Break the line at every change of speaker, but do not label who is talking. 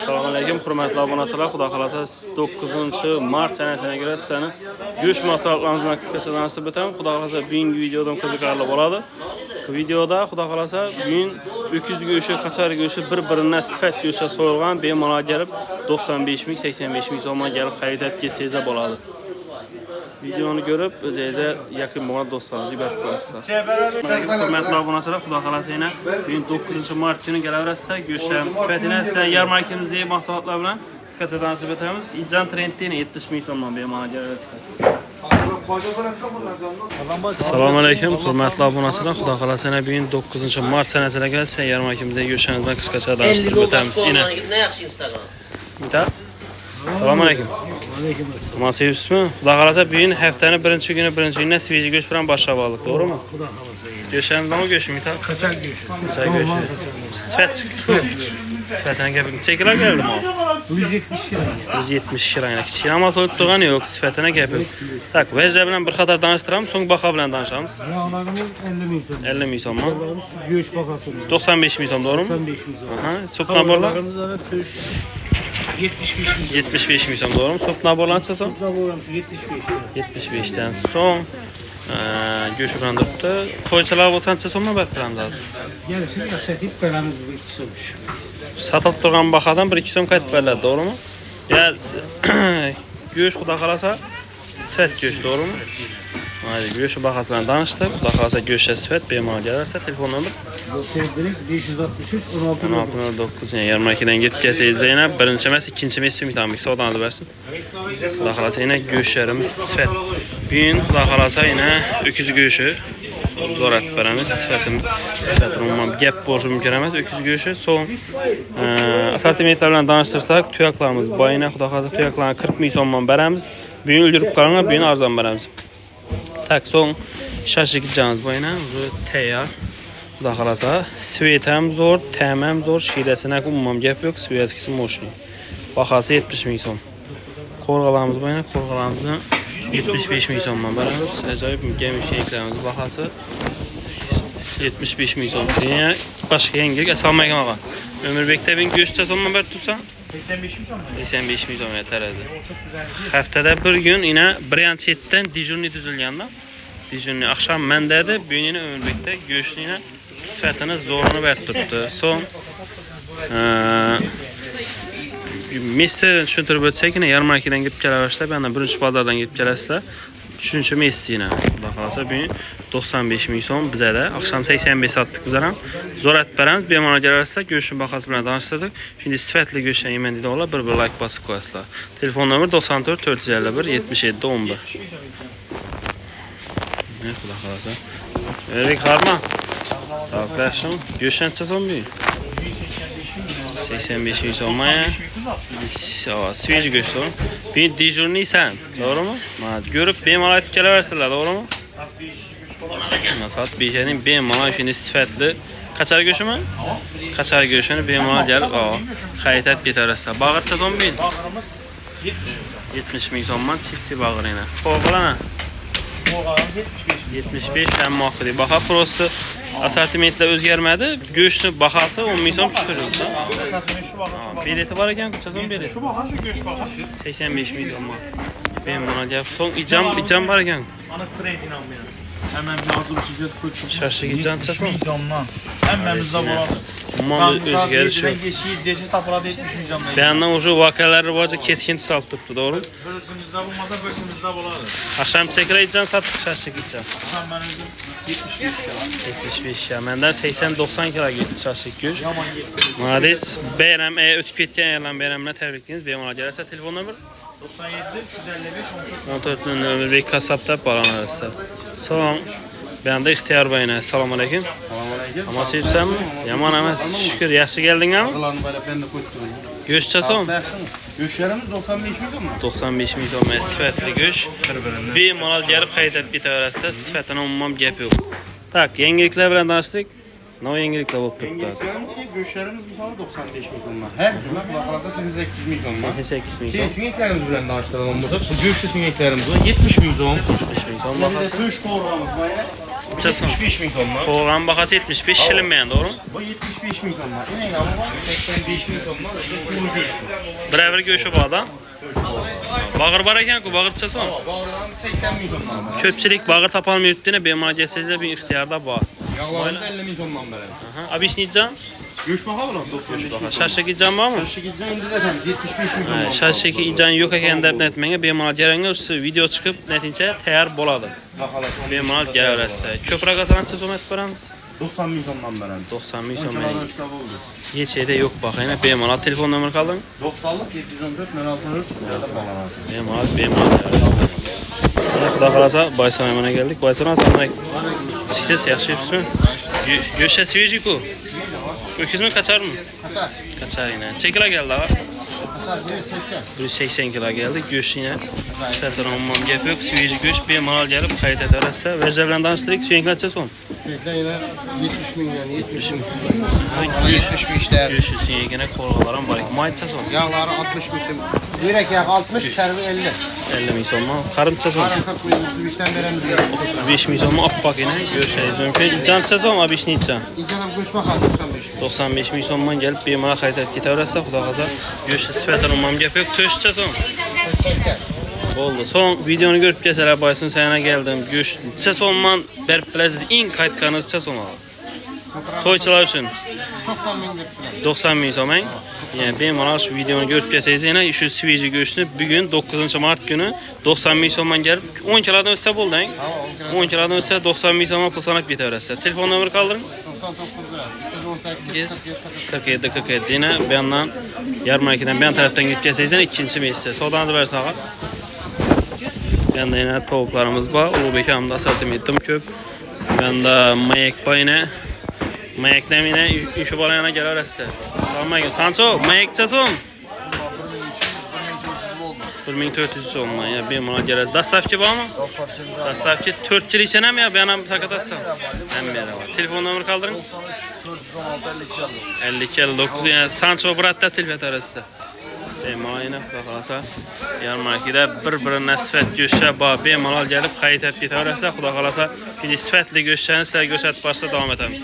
Assalomu alaykum, hurmatli obunachilar. Xudo xolasa 9-mart sanasiga göre sizlarni go'sht mahsulotlarimizdan qisqacha tanishtirib o'taman. Xudo xolasa bugungi videodan qiziqarli bo'ladi. Videoda xudo xolasa bugun öküz go'shti, qachar go'shti bir-biridan sifat go'shtga so'yilgan bemalol kelib 95 ming, 85 ming so'mga kelib xarid ketsangiz bo'ladi. Videoni görüp o'zingizga yaqin bo'lgan do'stlaringizga berib qo'yasizlar. Hurmatli obunachilar, xudo xolasa yana bugun 9-mart kuni kelaverasizlar. Go'shtlarimiz sifatini sizlar yarmarkamizdagi mahsulotlar bilan qisqacha tanishib o'tamiz. Ijjan trendini 70 ming so'mdan bemalol kelaverasizlar. Assalomu alaykum, hurmatli obunachilar. Xudo xolasa yana bugun 9-mart sanasiga sizlar yarmarkamizdagi go'shtlarimiz bilan qisqacha tanishib o'tamiz. Assalomu alaykum. Nasıl Yusuf'um? Xudo xolasa bugün haftanın birinchi kuni sveji go'sht bilan boshlab oldik, to'g'rimi? Go'shtimiz nima go'sht?
Kaçar go'sht.
Kaçar go'sht. Sifat chiqdi. Sifatdan gapim cheklar geldi mi?
170 kilo.
170 kilo. Kichkina mahsulot turgani yo'q, sifatına gapim. Tak, vajda bilan bir qator tanishtiramiz, so'ng baho bilan tanishamiz.
Yağlarımız 50 ming so'm.
50 ming so'mmi?
Go'sht bahası
95 ming so'm, to'g'rimi?
95 ming so'm.
Aha, sup naborlar
75 ming.
75 ming so'm, to'g'rimi? Sup naborlansa so'm?
Sup naborlansa 75.
75'ten so'ng go'sht bilan turibdi. Qo'ychilar bo'lsa-chi so'mmi beramiz?
Yarısını yaşatıp koyarız bu 2 so'm.
Satılib turgan bahodan 1-2 so'm qaytib beriladi, to'g'rimi? Ya go'sht xudo xolasa sifat go'sht, to'g'rimi? Mayli, go'sht bahasi bilan tanishdik. Xudo xolasa go'shtga sifat bemalol kelarsa, telefon nomer
563 1609.
Yarmarkadan yetib kelsangiz yana birinchi emas, ikkinchi emas, umidamlik savdolarni bersin. Xudo xolasa yana go'shtlarimiz sifat. Bugun xudo xolasa yana öküz go'shti zorat beramiz. Sifatini umuman gap bo'lishi mumkin emas. Öküz go'shti so'ng assortimentlar bilan tanishtirsak, tuyaqlarimiz boyina xudo xolasa tuyaqlarni 40 ming so'mdan beramiz. Bugun o'ldirib qolgan, bugun arzon beramiz. Tak, so'ng shashlik ijjamiz boyina tayyor. Xudo xolasa svet ham zo'r, ta'm ham zo'r, shirasini umuman gap yo'q, svetkisi mo'shni. Bahasi 70 ming so'm. Qo'rg'alarimiz boyina, qo'rg'alarimizni 75 ming so'mdan beramiz. Ajoyib mukayamishliklarimiz bahasi 75 ming so'm. Yana boshqa yangi assalomu alaykum og'a. Ömürbekda ben go'shtcha so'mdan berib tursan?
85 ming so'm.
85 ming so'm yetaradi. Haftada bir gün yine Bryanset'ten dijurni tuzilganda. Dijurni akşam menderde, bugün yine Ömürbekda go'shtni yine sifatini zo'rini berib turibdi. So'ng Messi tushuntirib o'tsak, yarmarkadan kelib kelaverishlar, bu yerdan birinchi bozordan kelib kelasizlar. 3-Messi yine. Xudo xolasa bugun 95 ming so'm bizada. Akşam 85 satdik bizlar ham. Zo'rat beramiz, bemalol kelaverasizlar. Go'shtning bahasi bilan tanishtirdik. Shunday sifatli go'shtdan yemen deydiganlar bir like bosib qo'yasizlar. Telefon nomer 94 451 77 11. Ne xudo xolasa. Erik Harman. Sağ olun. Go'sht qancha so'm bu? 85 ming so'm ya. Sveji go'sht to'g'rimi? Bir dijurni sen, to'g'rimi? Mana ko'rib bemalol aytib kelaversizlar, to'g'rimi? Saat 5'ning bemalol shunday sifatli qachar go'shtimi? Qachar go'shtini bemalol kelib, qaytib ketaverasizlar. Bag'ircha so'm bu. 70 ming so'mdan chisi bag'irina. Qo'g'ilana. 75 dan muhaqqiy. Baho prosta assortimentlar o'zgarmadi. Go'shtning bahasi 10 ming so'm tushirdi. Bileti var ekan, qancha so'm bileti?
Şu baha şu go'sht baha.
85 ming so'm. Bemalol gap. So'ng ijam var ekan.
Ana trendini almayalım. Hemen lazım çizet koçum.
Shashlik ijam qancha so'm?
Hemmemizde болады.
Umuman o'zgarish yo'q.
Geçiyi dece tapıladı 70 milyon.
Bu yandan уже voqealar rivoji keskin tusalib turibdi, to'g'ri?
Birisimizde bulmasa birisimizde болады.
Akşam chekra ijam satdik, shashlik ijam.
Sen ben özüm 75 kilo.
75 ya. Menden 80-90 kilo gitti shashlik go'sht.
Yaman yetti.
Malades. Bayram o'tib ketgan yerlarni bayram bilan tabriklaymiz. Bemalol kelasa telefon nomer
97 355
14 Ömürbek kasapda balanlarsa. So'ng bu yanda ixtiyor bayna. Assalomu alaykum. Ama sevsanmi? Yomon emas. Shukr, yaxshi keldingmi? Go'shtcha so'm?
Go'shtlarimiz 95 ming so'm.
95 ming so'm sifatli go'sht. Bemalol kelib qaytib ketaverasiz. Sifatini umuman gap yo'q. Tak, yangiliklar bilan tanishdik. Nima yangiliklar bo'lib turibdi?
Go'shtlarimiz bu sabah 95 ming so'm. Her cuma kulaklarsa 8 ming so'm.
8 ming so'm.
Süngeklerimiz bilen tanıştıralım burada. Bu göğüşlü süngeklerimiz var. 70 ming so'm.
70 ming so'm bahası.
Döş kovrağımız var ya.
Neçə son?
75 min sonlar.
Toğran baxası 75 şilinmeyen, doğru mu?
Bu 75 min sonlar. İnek ama var 85 min sonlar. Bunu görüşürüz.
Birebir göğüşü bu adam. Bağır var eken ki, bağır son.
Bağırdan 80 min sonlar.
Köpçilik bağır tapalmayıp bemal geçsenize bir ihtiyarda var.
Yağlarımız 50 min sonlar beren.
Abi iş neyeceğim?
Göç bakalım 95 min.
Şarşaki can var mı?
Şarşı gideceğim indi zaten 75 min sonlar.
Şarşaki ican yok eken dert netmenge bemal gelenge video çıkıp netince teyar boladı.
Bakalım.
Bemal gelerse. Köprü kazanan çizomet paramız.
90 min sonlar beren.
90 milyon
Öncelerden
men.
hesap oldu.
Yeçede yok bakayım. Bemal telefon numara kaldın.
90'lık 714 063
Bemal gelerse. Xuda qalasa Bayson hemen geldik. Bayson aslanlar. Siz yaxşısın. Göşe свежий ku. Öküz mü kaçar mı?
Kaçar.
Kaçar yine. Çekila geldi ha.
Kaçar 180.
180 kilo geldi. Göş yine. Sıfırdan olmam gep yok. Свежий göş bir mal gelip kayıt ederse. Vercevlen danıştırık. Sürekli kaçacağız on.
Sürekli yine 70 min yani 70 min. 70 min işte.
Göşüsün yine korkularım var. Maytacağız on.
Yağları 60 min. Direkt yağ 60, çervi 50.
50 milyon mu? Karım çazım.
Karın 40 min, 35'ten veren diyor.
5 milyon mu? Appak yine. Görüşeceğiz mümkün. İcan çazım abi iş ne ican?
İcanım göçme kaldı 95 min.
95 milyondan gelip bir mala kayıt edip gitarırsa Xuda qaza görüşü sifətən olmam gep yok. Töş çazım.
180.
Oldu. Son videonu görüp geçeler Baysun sənə geldim. Görüş. Çes olman berp biləsiz. İn kayıtkanız çes olmalı. Toyçular üçün
90 min liraya.
90 milyon mən. Yəni benim ona şu videonu görüp geçseniz yine şu switch'i görüşünü bugün 9 Mart günü 90 milyondan gelip 10 kilodan ötse oldu. 10 kilodan ötse 90 milyondan pulsanıp biterse. Telefon numara kaldırın.
99 lira. 318
47 47 yine bir yandan yarmarkeden bir yan taraftan gidip geçseniz ikinci meclise. Soğudanızı versin ağa. Bir yanda yine tavuklarımız var. Ulubekamda satım ettim köp. Bir yanda mayak var yine. Mayaklam yine işi balayana gelir size. Selamünaleyküm. Sancho, mayakçasın. 1400 olma ya bir mana geliriz. Dastavki var mı? Dastavki 4 kilo içene mi ya? Bir anam sakat atsam. Hem bir var. Telefon numarı kaldırın. 52 59 yani Sancho Brat'ta telefon arası. Bemalına bakalasa yarmarkida bir-birine sifət göçsə ba bemalal gəlib xəritət getirərsə Xuda qalasa bir sifətli göçsəniz sizə göstərib başda davam edəmiz.